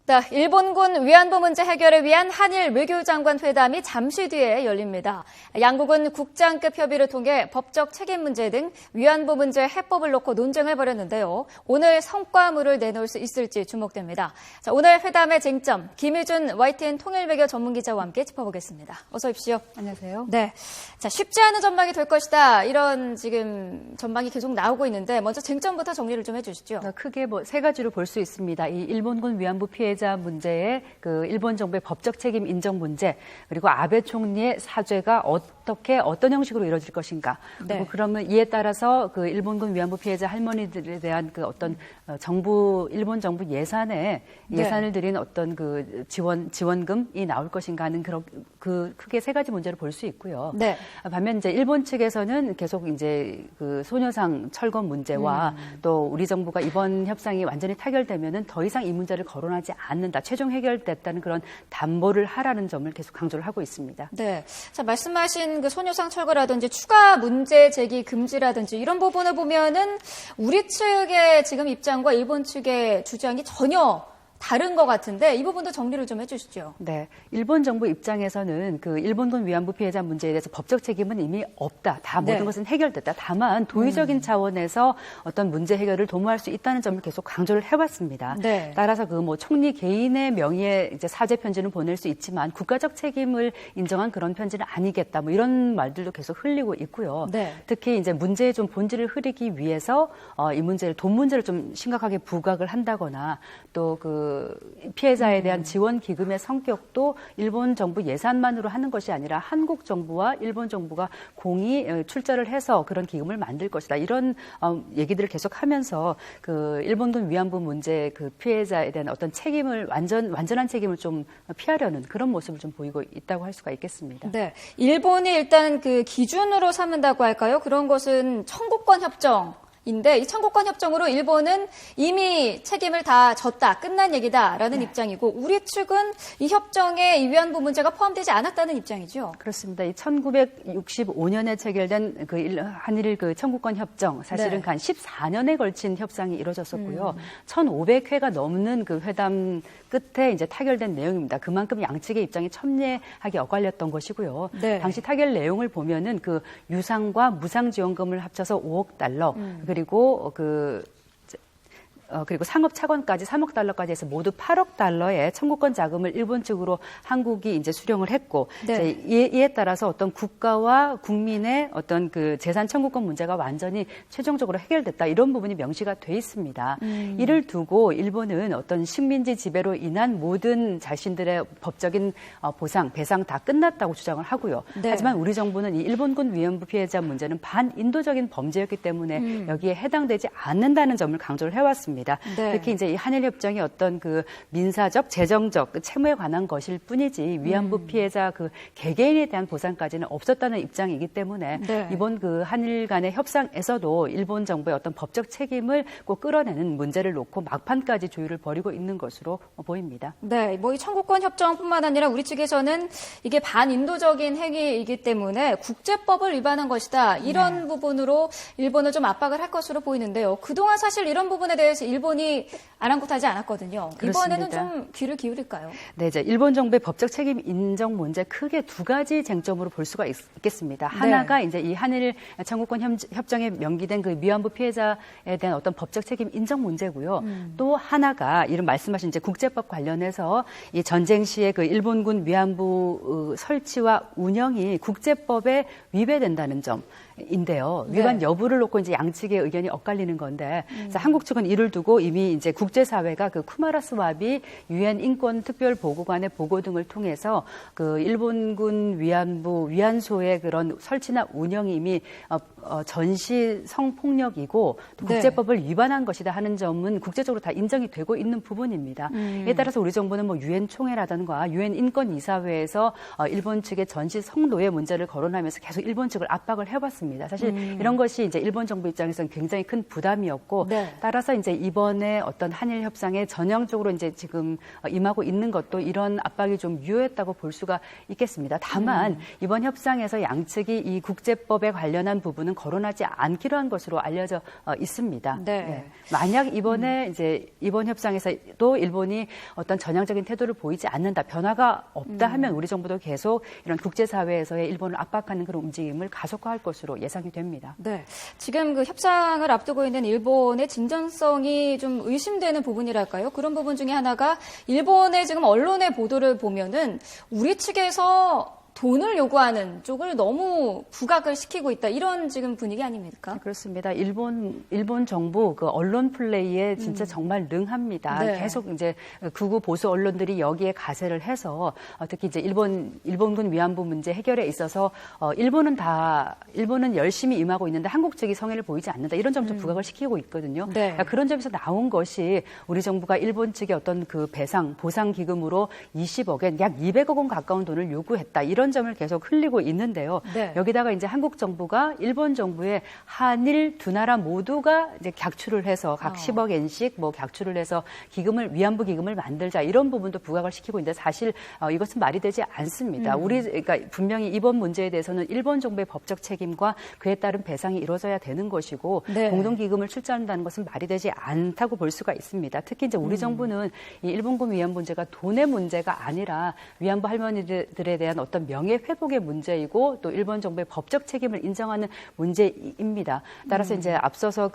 네, 일본군 위안부 문제 해결을 위한 한일 외교장관 회담이 잠시 뒤에 열립니다. 양국은 국장급 협의를 통해 법적 책임 문제 등 위안부 문제 해법을 놓고 논쟁을 벌였는데요. 오늘 성과물을 내놓을 수 있을지 주목됩니다. 자, 오늘 회담의 쟁점, 김희준 YTN 통일외교 전문기자와 함께 짚어보겠습니다. 어서 오십시오. 안녕하세요. 네, 자, 쉽지 않은 전망이 될 것이다. 이런 지금 전망이 계속 나오고 있는데 먼저 쟁점부터 정리를 좀 해주시죠. 크게 세 가지로 볼 수 있습니다. 이 일본군 위안부 피해자 문제의 그 일본 정부의 법적 책임 인정 문제, 그리고 아베 총리의 사죄가 어떤 형식으로 이루어질 것인가. 네. 그리고 그러면 이에 따라서 그 일본군 위안부 피해자 할머니들에 대한 그 어떤 일본 정부 예산을 들인 어떤 그 지원금이 나올 것인가 하는 그 크게 세 가지 문제를 볼 수 있고요. 네. 반면 이제 일본 측에서는 계속 이제 그 소녀상 철거 문제와 또 우리 정부가 이번 협상이 완전히 타결되면은 더 이상 이 문제를 거론하지 않는다, 최종 해결됐다는 그런 담보를 하라는 점을 계속 강조를 하고 있습니다. 네, 자 말씀하신 그 소녀상 철거라든지 추가 문제 제기 금지라든지 이런 부분을 보면은 우리 측의 지금 입장과 일본 측의 주장이 전혀 다른 것 같은데 이 부분도 정리를 좀 해주시죠. 네, 일본 정부 입장에서는 그 일본군 위안부 피해자 문제에 대해서 법적 책임은 이미 없다. 다 모든 것은 해결됐다. 다만 도의적인 차원에서 어떤 문제 해결을 도모할 수 있다는 점을 계속 강조를 해왔습니다. 네. 따라서 그 총리 개인의 명의의 이제 사죄 편지는 보낼 수 있지만 국가적 책임을 인정한 그런 편지는 아니겠다. 이런 말들도 계속 흘리고 있고요. 네. 특히 이제 문제의 좀 본질을 흐리기 위해서 이 돈 문제를 좀 심각하게 부각을 한다거나 또 그 피해자에 대한 지원 기금의 성격도 일본 정부 예산만으로 하는 것이 아니라 한국 정부와 일본 정부가 공히 출자를 해서 그런 기금을 만들 것이다. 이런 얘기들을 계속하면서 그 일본군 위안부 문제 그 피해자에 대한 어떤 책임을 완전한 책임을 좀 피하려는 그런 모습을 좀 보이고 있다고 할 수가 있겠습니다. 네, 일본이 일단 그 기준으로 삼는다고 할까요? 그런 것은 청구권 협정. 인데 이 청구권 협정으로 일본은 이미 책임을 다 졌다, 끝난 얘기다라는 입장이고 우리 측은 이 협정에 이 위안부 문제가 포함되지 않았다는 입장이죠. 그렇습니다. 이 1965년에 체결된 그 한일 그 청구권 협정 사실은 한 14년에 걸친 협상이 이루어졌었고요. 1,500회가 넘는 그 회담 끝에 이제 타결된 내용입니다. 그만큼 양측의 입장이 첨예하게 엇갈렸던 것이고요. 네. 당시 타결 내용을 보면은 그 유상과 무상 지원금을 합쳐서 5억 달러 그리고 그리고 상업 차관까지 3억 달러까지 해서 모두 8억 달러의 청구권 자금을 일본 측으로 한국이 이제 수령을 했고 네. 이에 따라서 어떤 국가와 국민의 어떤 그 재산 청구권 문제가 완전히 최종적으로 해결됐다 이런 부분이 명시가 돼 있습니다. 이를 두고 일본은 어떤 식민지 지배로 인한 모든 자신들의 법적인 보상, 배상 다 끝났다고 주장을 하고요. 네. 하지만 우리 정부는 이 일본군 위안부 피해자 문제는 반인도적인 범죄였기 때문에 여기에 해당되지 않는다는 점을 강조를 해왔습니다. 네. 특히 이제 이 한일 협정이 어떤 그 민사적, 재정적 그 채무에 관한 것일 뿐이지 위안부 피해자 그 개개인에 대한 보상까지는 없었다는 입장이기 때문에 네. 이번 그 한일 간의 협상에서도 일본 정부의 어떤 법적 책임을 꼭 끌어내는 문제를 놓고 막판까지 조율을 벌이고 있는 것으로 보입니다. 네, 이 청구권 협정뿐만 아니라 우리 측에서는 이게 반인도적인 행위이기 때문에 국제법을 위반한 것이다. 이런 부분으로 일본을 좀 압박을 할 것으로 보이는데요. 그동안 사실 이런 부분에 대해서 일본이 아랑곳하지 않았거든요. 이번에는 그렇습니다. 좀 귀를 기울일까요? 네, 이제 일본 정부의 법적 책임 인정 문제 크게 두 가지 쟁점으로 볼 수가 있겠습니다. 하나가 이제 이 한일 청구권 협정에 명기된 그 위안부 피해자에 대한 어떤 법적 책임 인정 문제고요. 또 하나가 이런 말씀하신 이제 국제법 관련해서 이 전쟁 시에 그 일본군 위안부 설치와 운영이 국제법에 위배된다는 점인데요. 위반 여부를 놓고 이제 양측의 의견이 엇갈리는 건데, 그래서 한국 측은 이를 두고 이미 이제 국제사회가 그 쿠마라스 와비 유엔 인권 특별 보고관의 보고 등을 통해서 그 일본군 위안부 위안소의 그런 설치나 운영이 이미 전시 성폭력이고 국제법을 위반한 것이다 하는 점은 국제적으로 다 인정이 되고 있는 부분입니다. 이에 따라서 우리 정부는 유엔 총회라든가 유엔 인권이사회에서 일본 측의 전시 성노예 문제를 거론하면서 계속 일본 측을 압박을 해왔습니다. 사실 이런 것이 이제 일본 정부 입장에서는 굉장히 큰 부담이었고 따라서 이제 이번에 어떤 한일 협상에 전형적으로 이제 지금 임하고 있는 것도 이런 압박이 좀 유효했다고 볼 수가 있겠습니다. 다만 이번 협상에서 양측이 이 국제법에 관련한 부분은 문제는 거론하지 않기로 한 것으로 알려져 있습니다. 네. 만약 이번에 이제 이번 협상에서도 일본이 어떤 전향적인 태도를 보이지 않는다, 변화가 없다 하면 우리 정부도 계속 이런 국제사회에서의 일본을 압박하는 그런 움직임을 가속화할 것으로 예상이 됩니다. 네. 지금 그 협상을 앞두고 있는 일본의 진전성이 좀 의심되는 부분이랄까요? 그런 부분 중에 하나가 일본의 지금 언론의 보도를 보면은 우리 측에서 돈을 요구하는 쪽을 너무 부각을 시키고 있다. 이런 지금 분위기 아닙니까? 그렇습니다. 일본 정부 그 언론 플레이에 진짜 정말 능합니다. 네. 계속 이제 극우 보수 언론들이 여기에 가세를 해서 특히 이제 일본군 위안부 문제 해결에 있어서 일본은 열심히 임하고 있는데 한국 측이 성의를 보이지 않는다. 이런 점도 부각을 시키고 있거든요. 네. 그러니까 그런 점에서 나온 것이 우리 정부가 일본 측의 어떤 그 보상 기금으로 20억엔 약 200억 원 가까운 돈을 요구했다. 이런 점을 계속 흘리고 있는데요. 네. 여기다가 이제 한국 정부가 일본 정부에 한일 두 나라 모두가 이제 객출을 해서 각 10억 엔씩 뭐 객출을 해서 위안부 기금을 만들자 이런 부분도 부각을 시키고 있는데 사실 이것은 말이 되지 않습니다. 그러니까 분명히 이번 문제에 대해서는 일본 정부의 법적 책임과 그에 따른 배상이 이루어져야 되는 것이고 네. 공동 기금을 출자한다는 것은 말이 되지 않다고 볼 수가 있습니다. 특히 이제 우리 정부는 이 일본군 위안부 문제가 돈의 문제가 아니라 위안부 할머니들에 대한 어떤 명예 회복의 문제이고 또 일본 정부의 법적 책임을 인정하는 문제입니다. 따라서 이제 앞서서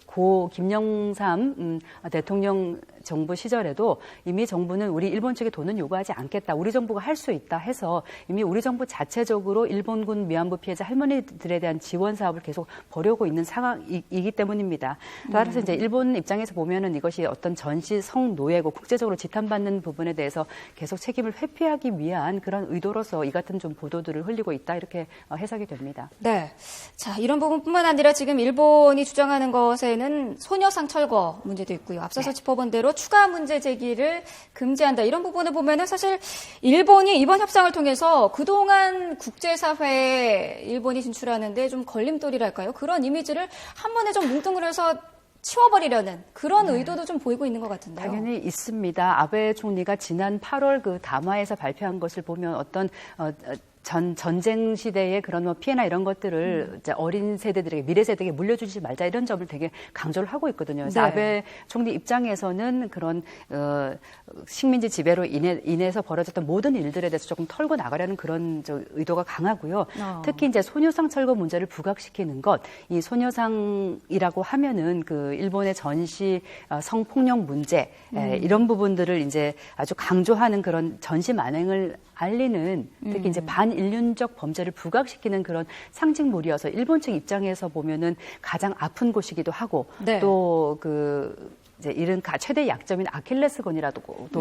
고 김영삼 대통령 정부 시절에도 이미 정부는 우리 일본 측에 돈은 요구하지 않겠다. 우리 정부가 할 수 있다 해서 이미 우리 정부 자체적으로 일본군 위안부 피해자 할머니들에 대한 지원 사업을 계속 벌여오고 있는 상황이기 때문입니다. 따라서 이제 일본 입장에서 보면은 이것이 어떤 전시 성노예고 국제적으로 지탄받는 부분에 대해서 계속 책임을 회피하기 위한 그런 의도로서 이 같은 좀 보도들을 흘리고 있다 이렇게 해석이 됩니다. 네. 자, 이런 부분뿐만 아니라 지금 일본이 주장하는 것에는 소녀상 철거 문제도 있고요. 앞서서 짚어본 대로 추가 문제 제기를 금지한다. 이런 부분을 보면은 사실 일본이 이번 협상을 통해서 그동안 국제사회에 일본이 진출하는데 좀 걸림돌이랄까요? 그런 이미지를 한 번에 좀 뭉뚱그려서 치워버리려는 그런 의도도 좀 보이고 있는 것 같은데요. 당연히 있습니다. 아베 총리가 지난 8월 그 담화에서 발표한 것을 보면 어떤 전쟁 시대의 그런 뭐 피해나 이런 것들을 이제 어린 세대들에게 미래 세대에게 물려주지 말자 이런 점을 되게 강조를 하고 있거든요. 그래서 네. 아베 총리 입장에서는 그런 식민지 지배로 인해서 벌어졌던 모든 일들에 대해서 조금 털고 나가려는 그런 의도가 강하고요. 특히 이제 소녀상 철거 문제를 부각시키는 것, 이 소녀상이라고 하면은 그 일본의 전시 성폭력 문제 이런 부분들을 이제 아주 강조하는 그런 전시 만행을 알리는 특히 이제 반인륜적 범죄를 부각시키는 그런 상징물이어서 일본 측 입장에서 보면은 가장 아픈 곳이기도 하고 네. 또 이제 이른 최대 약점인 아킬레스건이라도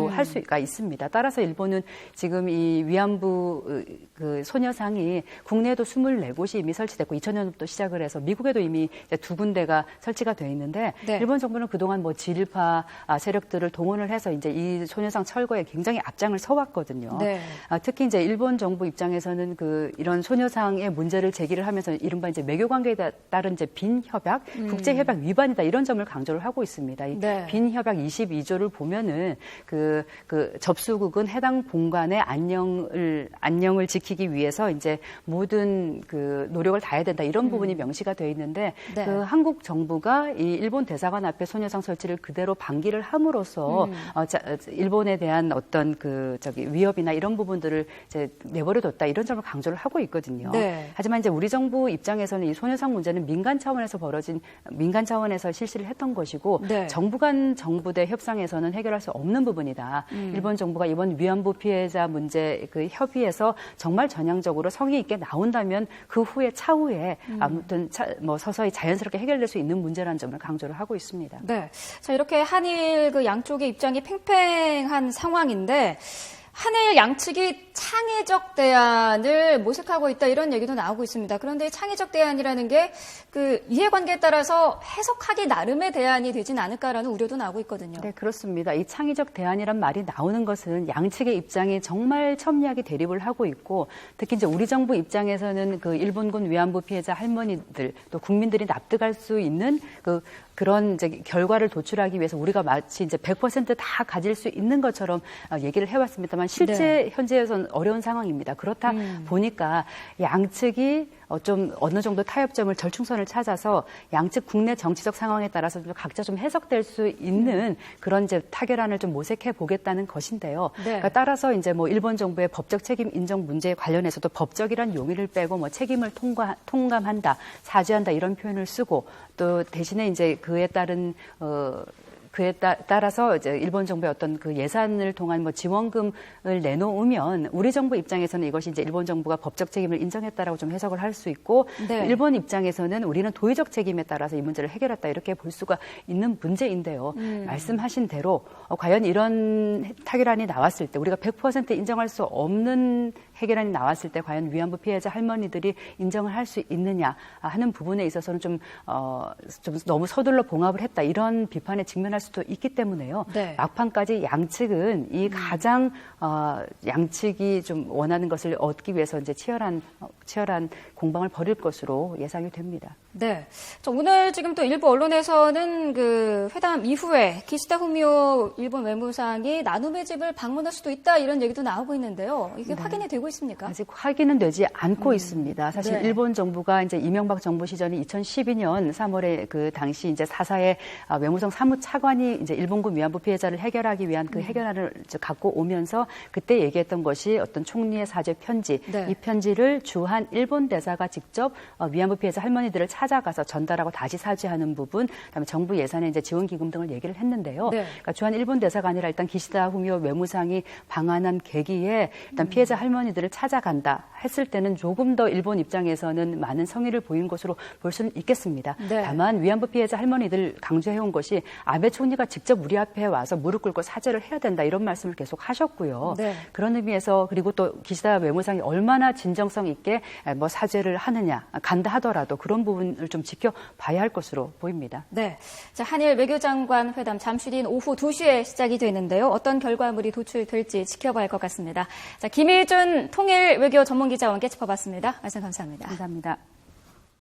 할 수가 있습니다. 따라서 일본은 지금 이 위안부 그 소녀상이 국내에도 24곳이 이미 설치됐고 2000년부터 시작을 해서 미국에도 이미 이제 2군데가 설치가 되어 있는데 네. 일본 정부는 그동안 뭐 지일파 세력들을 동원을 해서 이제 이 소녀상 철거에 굉장히 앞장을 서왔거든요. 네. 특히 이제 일본 정부 입장에서는 이런 소녀상의 문제를 제기를 하면서 이른바 이제 외교 관계에 따른 이제 빈 협약, 국제 협약 위반이다 이런 점을 강조를 하고 있습니다. 네. 빈 협약 22조를 보면은 그 접수국은 해당 본관의 안녕을 지키기 위해서 이제 모든 그 노력을 다해야 된다 이런 부분이 명시가 되어 있는데 네. 그 한국 정부가 이 일본 대사관 앞에 소녀상 설치를 그대로 방기를 함으로써 일본에 대한 어떤 위협이나 이런 부분들을 이제 내버려뒀다 이런 점을 강조를 하고 있거든요. 네. 하지만 이제 우리 정부 입장에서는 이 소녀상 문제는 민간 차원에서 실시를 했던 것이고 네. 정부 간 정부대 협상에서는 해결할 수 없는 부분이다. 일본 정부가 이번 위안부 피해자 문제 그 협의에서 정말 전향적으로 성의 있게 나온다면 그 후에 차후에 아무튼 서서히 자연스럽게 해결될 수 있는 문제라는 점을 강조를 하고 있습니다. 네. 자, 이렇게 한일 그 양쪽의 입장이 팽팽한 상황인데 한일 양측이 창의적 대안을 모색하고 있다 이런 얘기도 나오고 있습니다. 그런데 창의적 대안이라는 게 그 이해관계에 따라서 해석하기 나름의 대안이 되진 않을까라는 우려도 나오고 있거든요. 네, 그렇습니다. 이 창의적 대안이란 말이 나오는 것은 양측의 입장이 정말 첨예하게 대립을 하고 있고 특히 이제 우리 정부 입장에서는 그 일본군 위안부 피해자 할머니들 또 국민들이 납득할 수 있는 그런 이제 결과를 도출하기 위해서 우리가 마치 이제 100% 다 가질 수 있는 것처럼 얘기를 해왔습니다만 실제 네. 현재에서는 어려운 상황입니다. 그렇다 보니까 양측이 좀 어느 정도 타협점을 절충선을 찾아서 양측 국내 정치적 상황에 따라서 좀 각자 좀 해석될 수 있는 그런 이제 타결안을 좀 모색해 보겠다는 것인데요. 네. 그러니까 따라서 이제 뭐 일본 정부의 법적 책임 인정 문제에 관련해서도 법적이란 용의를 빼고 뭐 책임을 통감한다, 사죄한다 이런 표현을 쓰고 또 대신에 이제 그에 따라서 이제 일본 정부의 어떤 그 예산을 통한 뭐 지원금을 내놓으면 우리 정부 입장에서는 이것이 이제 일본 정부가 법적 책임을 인정했다라고 좀 해석을 할 수 있고 네. 일본 입장에서는 우리는 도의적 책임에 따라서 이 문제를 해결했다 이렇게 볼 수가 있는 문제인데요. 말씀하신 대로 과연 이런 타결안이 나왔을 때 우리가 100% 인정할 수 없는 해결안이 나왔을 때 과연 위안부 피해자 할머니들이 인정을 할 수 있느냐 하는 부분에 있어서는 좀 너무 서둘러 봉합을 했다 이런 비판에 직면할 수도 있기 때문에요. 네. 막판까지 양측은 이 가장 양측이 좀 원하는 것을 얻기 위해서 이제 치열한 공방을 벌일 것으로 예상이 됩니다. 네. 오늘 지금 또 일부 언론에서는 그 회담 이후에 기시다 후미오 일본 외무상이 나눔의 집을 방문할 수도 있다 이런 얘기도 나오고 있는데요. 이게 확인이 되고 있습니까? 아직 확인은 되지 않고 있습니다. 사실 네. 일본 정부가 이제 이명박 정부 시절인 2012년 3월에 그 당시 이제 사사의 외무성 사무차관이 이제 일본군 위안부 피해자를 해결하기 위한 그 해결안을 갖고 오면서 그때 얘기했던 것이 어떤 총리의 사죄 편지, 네. 이 편지를 주한 일본 대사가 직접 위안부 피해자 할머니들을 찾아가서 전달하고 다시 사죄하는 부분, 그다음에 정부 예산에 이제 지원 기금 등을 얘기를 했는데요. 네. 그러니까 주한 일본 대사가 아니라 일단 기시다 후미오 외무상이 방한한 계기에 일단 피해자 할머니들을 찾아간다 했을 때는 조금 더 일본 입장에서는 많은 성의를 보인 것으로 볼 수는 있겠습니다. 네. 다만 위안부 피해자 할머니들 강조해온 것이 아베 총리가 직접 우리 앞에 와서 무릎 꿇고 사죄를 해야 된다 이런 말씀을 계속 하셨고요. 네. 그런 의미에서 그리고 또 기시다 외무상이 얼마나 진정성 있게 뭐 사죄를 하느냐 간다 하더라도 그런 부분을 좀 지켜봐야 할 것으로 보입니다. 네. 자, 한일 외교장관 회담 잠시 뒤인 오후 2시에 시작이 되는데요. 어떤 결과물이 도출될지 지켜봐야 할 것 같습니다. 자, 김일준 통일 외교 전문기자와 함께 짚어봤습니다. 말씀 감사합니다. 감사합니다.